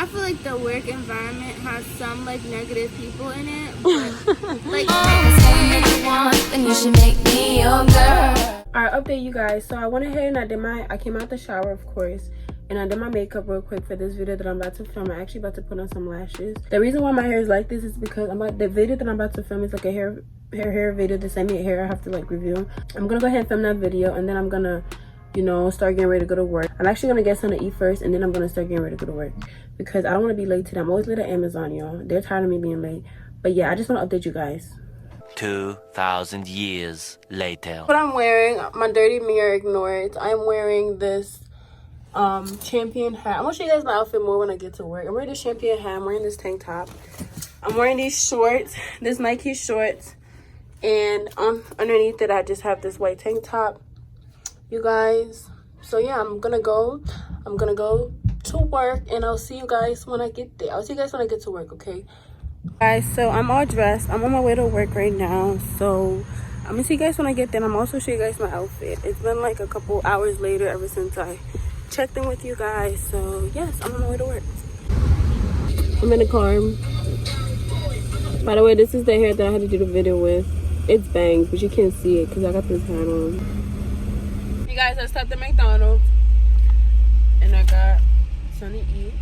I feel like the work environment has some like negative people in it, but like then you should make me your girl. Alright, update you guys. So I went ahead and I came out the shower, of course, and I did my makeup real quick for this video that I'm about to film. I'm actually about to put on some lashes. The reason why my hair is like this is because the video that I'm about to film is like a hair video. The semi hair I have to like review. I'm gonna go ahead and film that video, and then I'm gonna, you know, start getting ready to go to work. I'm actually gonna get something to eat first, and then I'm gonna start getting ready to go to work because I don't want to be late today. I'm always late at Amazon, y'all. They're tired of me being late. But yeah, I just want to update you guys. 2,000 years later. What I'm wearing, my dirty mirror, ignore it. I'm wearing this champion hat. I'm gonna show you guys my outfit more when I get to work. I'm wearing this champion hat. I'm wearing this tank top. I'm wearing these shorts, this Nike shorts, and underneath it I just have this white tank top, you guys. So yeah, I'm gonna go to work, and I'll see you guys when I get there. I'll see you guys when I get to work, okay? Guys, so I'm all dressed. I'm on my way to work right now, so I'm gonna see you guys when I get there. And I'm also show you guys my outfit. It's been like a couple hours later ever since I checked in with you guys, so yes, I'm on my way to work. I'm in the car. By the way, this is the hair that I had to do the video with. It's bangs, but you can't see it because I got this hat on. You guys, I stopped at McDonald's and I got something to eat.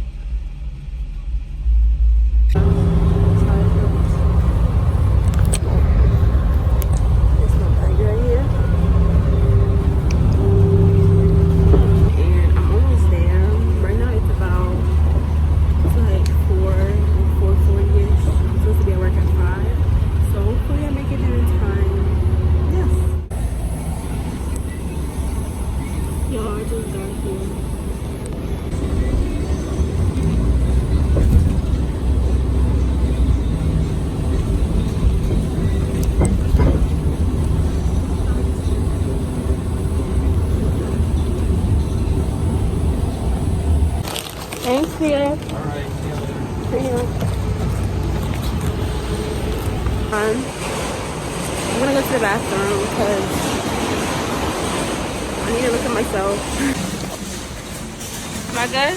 Thanks, Tia. All right. See you. I'm gonna go to the bathroom because I need to look at myself. Am I good?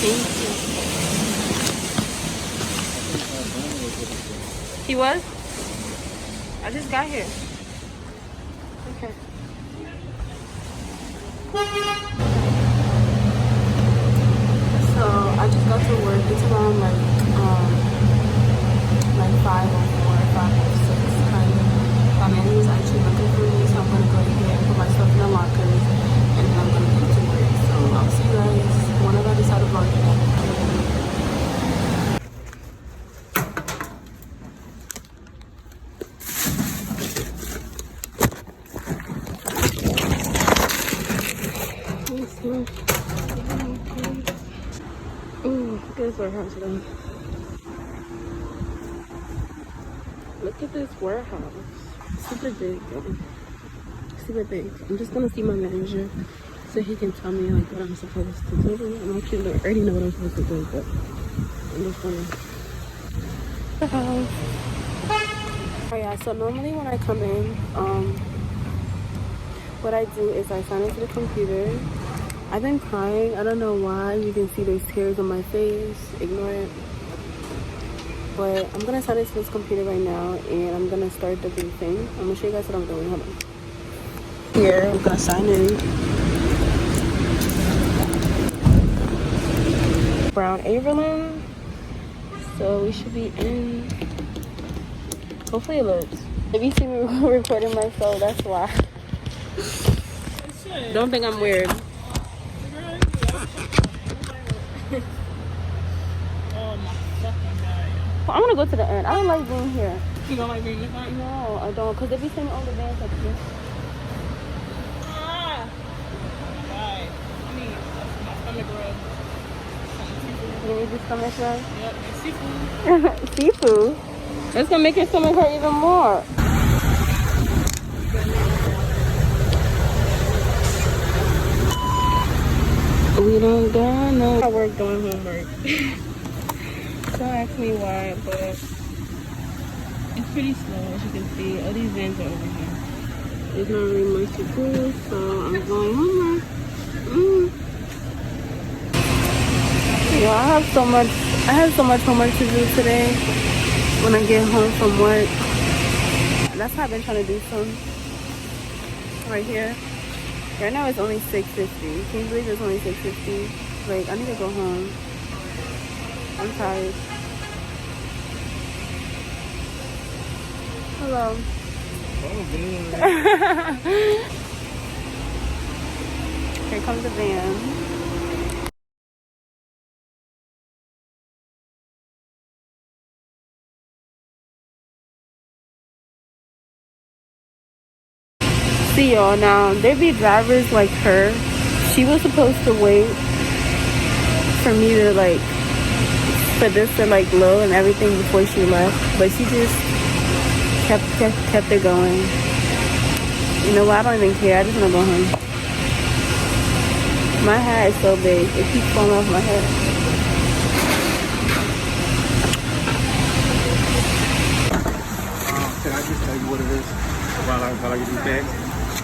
Thank you. He was? I just got here. Okay. So I just got to work. It's around like 5:04, 5:06 kind of. My manager is actually looking for me, so I'm gonna go ahead and put my stuff in the lockers, and then I'm gonna get to work. So I'll see you guys whenever I decide to vlog again. Ooh, look at this warehouse though. Look at this warehouse. Super big though. Super big. I'm just gonna see my manager so he can tell me like what I'm supposed to do. I'm actually already know what I'm supposed to do, but I'm just gonna. Oh yeah, so normally when I come in, what I do is I sign into the computer. I've been crying. I don't know why. You can see there's tears on my face. Ignore it. But I'm gonna sign into this computer right now, and I'm gonna start the briefing. I'm gonna show you guys what I'm doing. Hold on. Here, I'm gonna sign in. Brown Averlin. So we should be in. Hopefully it looks. If you see me recording myself, that's why. Don't think I'm weird. Oh my fucking god. I'm gonna go to the end. I don't like being here. You don't like being here? No, I don't. Because they be saying all the vans up here. Ah! Right. I need my stomach rub. You need the stomach rub? Yep, and seafood. Seafood? That's gonna make your stomach hurt even more. We don't got no. I work doing homework. Don't ask me why, but it's pretty slow as you can see. All these vans are over here. There's not really much to do, so I'm going homework. Yeah, I have so much homework to do today when I get home from work. That's how I've been trying to do some. Right here. Right now it's only 6:50. Can you believe it's only 6:50? Like, I need to go home. I'm tired. Hello. Here comes the van. See y'all now. There be drivers like her. She was supposed to wait for me to like, for this to like load and everything before she left, but she just kept it going. You know what? I don't even care. I just want to go home. My hair is so big. It keeps falling off my head. Can I just tell you what it is while I get these bags?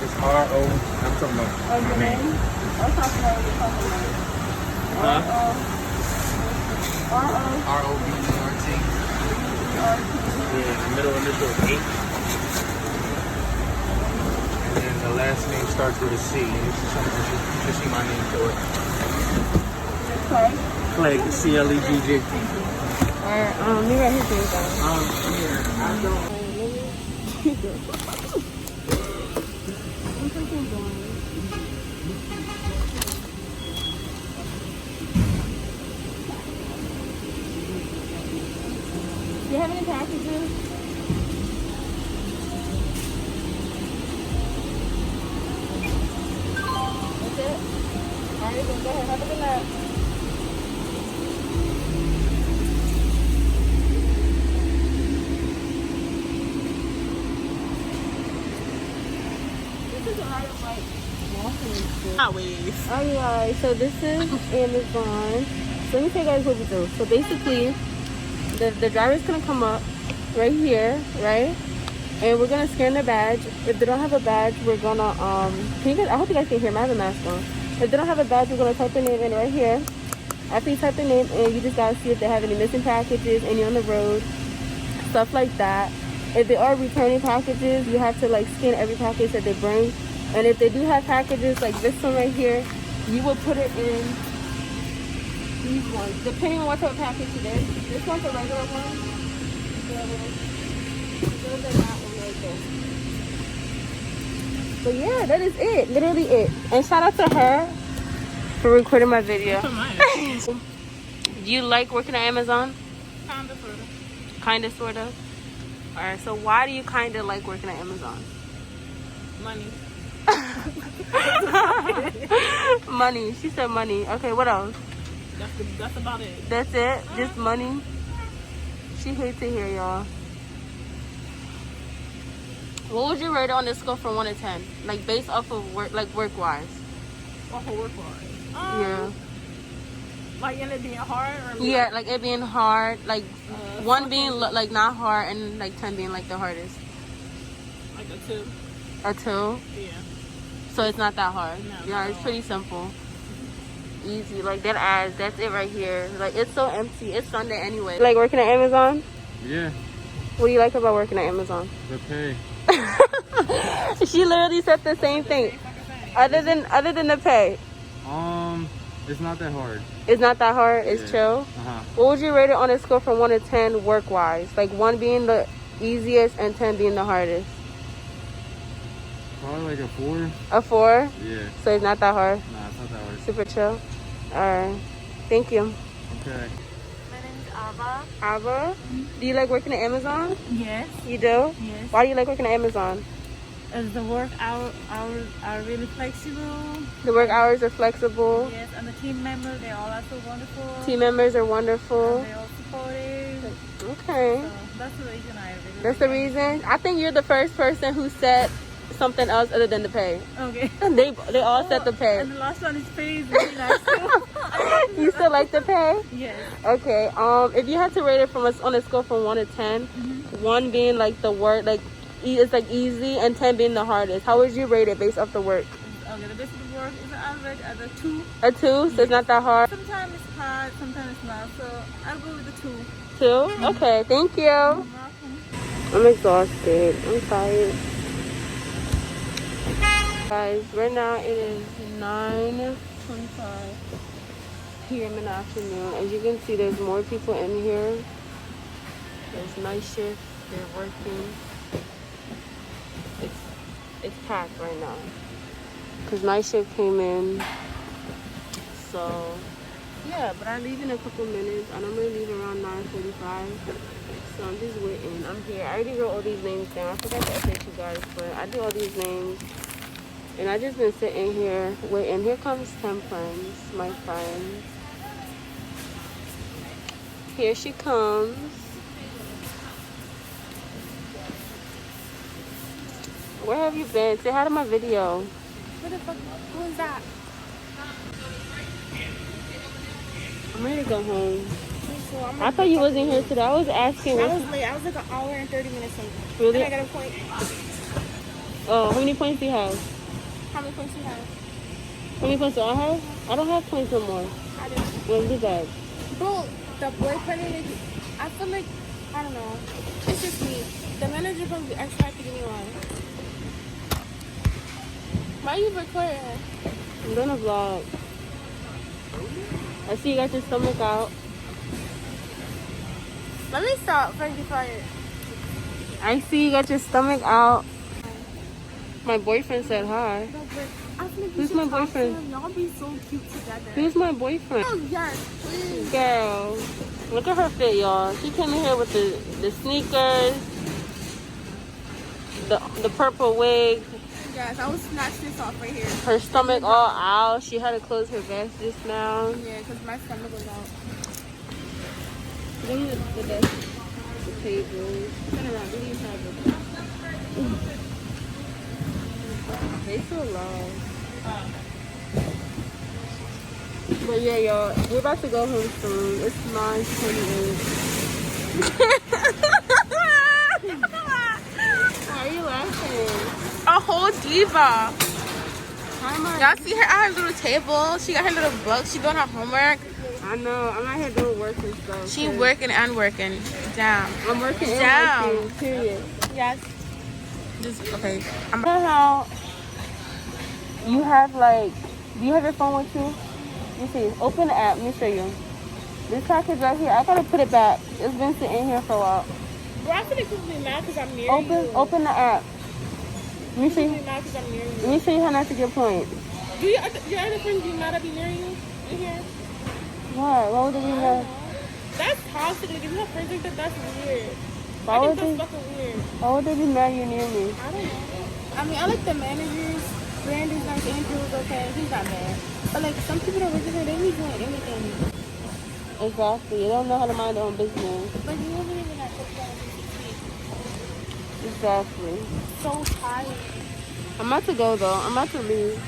It's R-O. I'm talking about my name. I'm talking about what you're talking about. Huh? R-O. R-O-B-E-R-T. Yeah, the middle initial is 8. And then the last name starts with a C. And this is something you should see my name to it. Clay. Clay, C-L-E-G-G. Alright, me right here, please. Yeah, I don't. Do you have any packages? That's it? Alright, then go ahead. Have a good night. This is a lot of like walking shit. Alright, so this is Amazon. So let me tell you guys what we do. So basically, the driver's gonna come up right here, right? And we're gonna scan their badge. If they don't have a badge, we're gonna can you guys, I hope you guys can hear me. I have a mask on. If they don't have a badge, we're gonna type their name in right here. After you type their name in, you just gotta see if they have any missing packages, any on the road, stuff like that. If they are returning packages, you have to like scan every package that they bring. And if they do have packages like this one right here, you will put it in these ones, depending on what type of package it is. This one's a regular one. Those are that one right there. But yeah, that is it. Literally it. And shout out to her for recording my video. Do you like working at Amazon? Kinda, sorta. Kinda, sorta. Alright, so why do you kinda like working at Amazon? Money. Money. She said money. Okay, what else? That's about it. That's it? Just money? She hates to hear y'all. What would you rate it on this scale from 1 to 10? Like based off of work, like work wise? Off of work hard. Yeah. Like in it being hard or Yeah, like it being hard, like 1 being like not hard and like 10 being like the hardest. like a 2. A 2? Yeah. So it's not that hard. No, Yeah, not it's at pretty simple. Easy, like that ass, that's it right here. Like it's so empty. It's Sunday anyway. Like working at Amazon? Yeah, What do you like about working at Amazon? the pay. She literally said the same thing. Other than the pay. It's not that hard. It's not that hard. It's Yeah. chill. Uh-huh. What would you rate it on a scale from 1 to 10 work wise? Like 1 being the easiest and 10 being the hardest. Probably like a 4. A 4? Yeah. So it's not that hard. Nah, it's not that hard. Super chill. Alright. Thank you. Okay. My name is Ava. Ava, do you like working at Amazon? Yes. You do? Yes. Why do you like working at Amazon? As the work hours are really flexible. The work hours are flexible. Yes, and the team members, they all are so wonderful. Team members are wonderful. They're all supportive. Okay. So that's the reason I really That's the reason. I think you're the first person who said something else other than the pay. Okay. They all said the pay. And the last one is pay is really nice too. You still like the pay? Yes. Okay. If you had to rate it on a scale from 1 to 10, 1 being like the work, like it's like easy, and 10 being the hardest, how would you rate it based off the work? Okay, the best of the work is an average as a 2. A 2, so it's not that hard. Sometimes it's hard, sometimes it's not. So I'll go with the 2. 2? Okay, thank you. I'm exhausted. I'm tired. Guys, right now it is 9:25 p.m. in the afternoon. As you can see, there's more people in here. There's night shift. They're working. It's packed right now because night shift came in. So yeah, but I leave in a couple minutes. I normally leave around 9:45. So I'm just waiting. I'm here. I already wrote all these names down. I forgot to update you guys, but I do all these names. And I just been sitting here waiting. Here comes Temperance, my friend. Here she comes. Where have you been? Say hi to my video. What the fuck? Who is that? I'm ready to go home. So I'm I thought you wasn't here today. I was asking. I was late. I was like an hour and 30 minutes late. Really? And I got a point. Oh, how many points do you have? How many points do you have? How many points do I have? I don't have points no more. I do. When did that? Bro, the boyfriend, I feel like, I don't know. It's just me. The manager from the extra had to give me one. Why are you recording? I'm gonna vlog. I see you got your stomach out. Let me stop before I get fired. I see you got your stomach out. My boyfriend said hi. No, but I feel like you Who's should my talk to boyfriend? him. Y'all be so cute together. Who's my boyfriend? Oh, yes, please. Girl, look at her fit, y'all. She came in here with the sneakers, the purple wig, Yes, I will snatch this off right here. her stomach all out. She had to close her vest just now. Yeah, because my stomach was out. Look at the desk, the table. Turn around, what do you have? They so loud. But yeah, y'all, we're about to go home soon. It's 9:28. Why are you laughing? A whole diva. How am I? Y'all see her at her little table. She got her little book. She doing her homework. I know. I'm out here doing work and stuff. She working and working. Damn. I'm working and Down. working. Period. Yes. Just okay. You know how you have like, do you have your phone with you? You see, open the app. Let me show you. This package right here, I gotta put it back. It's been sitting here for a while. Bro, I feel like you'll be mad because I'm near you. Open the app. Let me show You'll you. be mad because I'm near Let you. me show you how not to get points. Do your other friends be mad I be near you in here? Why? Why would they be mad? That's toxic. Like, if you have friends like that, that's weird. Why I would think they? that's fucking weird. Why would they be mad you're near me? I don't know. I mean, I like the managers. Brandy's nice. Andrew's okay. He's not bad. But like some people that work in there, they be doing anything. Exactly. They don't know how to mind their own business. But you wasn't even at 6 Exactly. So tired. I'm about to go though. I'm about to leave.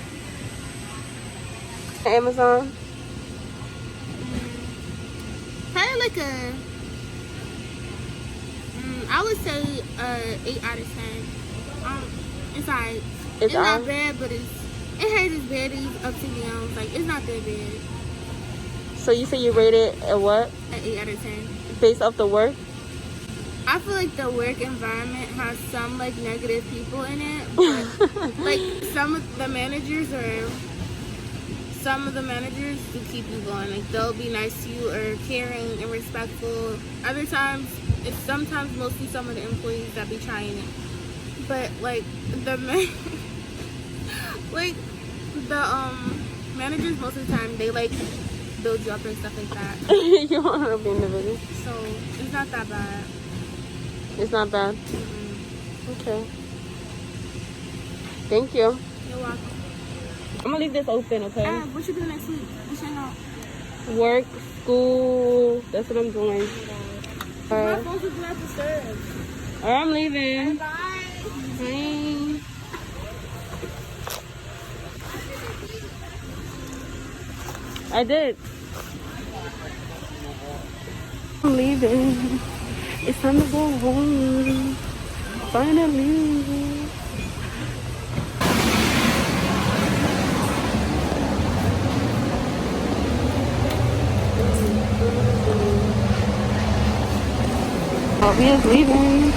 Amazon. Probably like a, I would say 8 out of 10. It's like it's not alright. bad, but it has its baddies, ups and downs. Like it's not that bad. So you say you rate it at what? An 8 out of 10. Based off the work? I feel like the work environment has some like negative people in it, but like some of the managers do keep you going. Like they'll be nice to you or caring and respectful. Other times, it's sometimes mostly some of the employees that be trying it. But like managers most of the time they like build you up and stuff like that. You want to be in the video? So it's not that bad. It's not bad. Okay. Thank you. You're welcome. I'm gonna leave this open, okay? What you do next week? What's your out? Work, school. That's what I'm doing. My phone's do not disturb. Alright, I'm leaving. Bye. Bye. I did. I'm leaving. It's time to go home. Finally. We is leaving.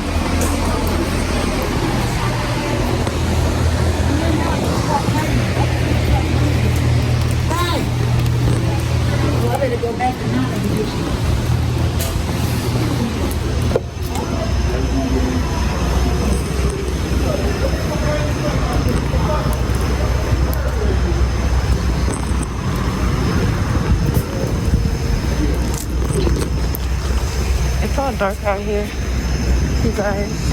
It's all dark out here, you guys.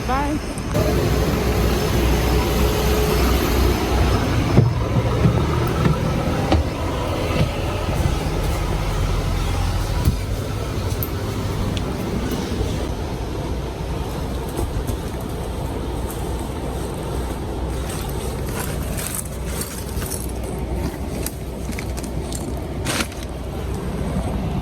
Bye.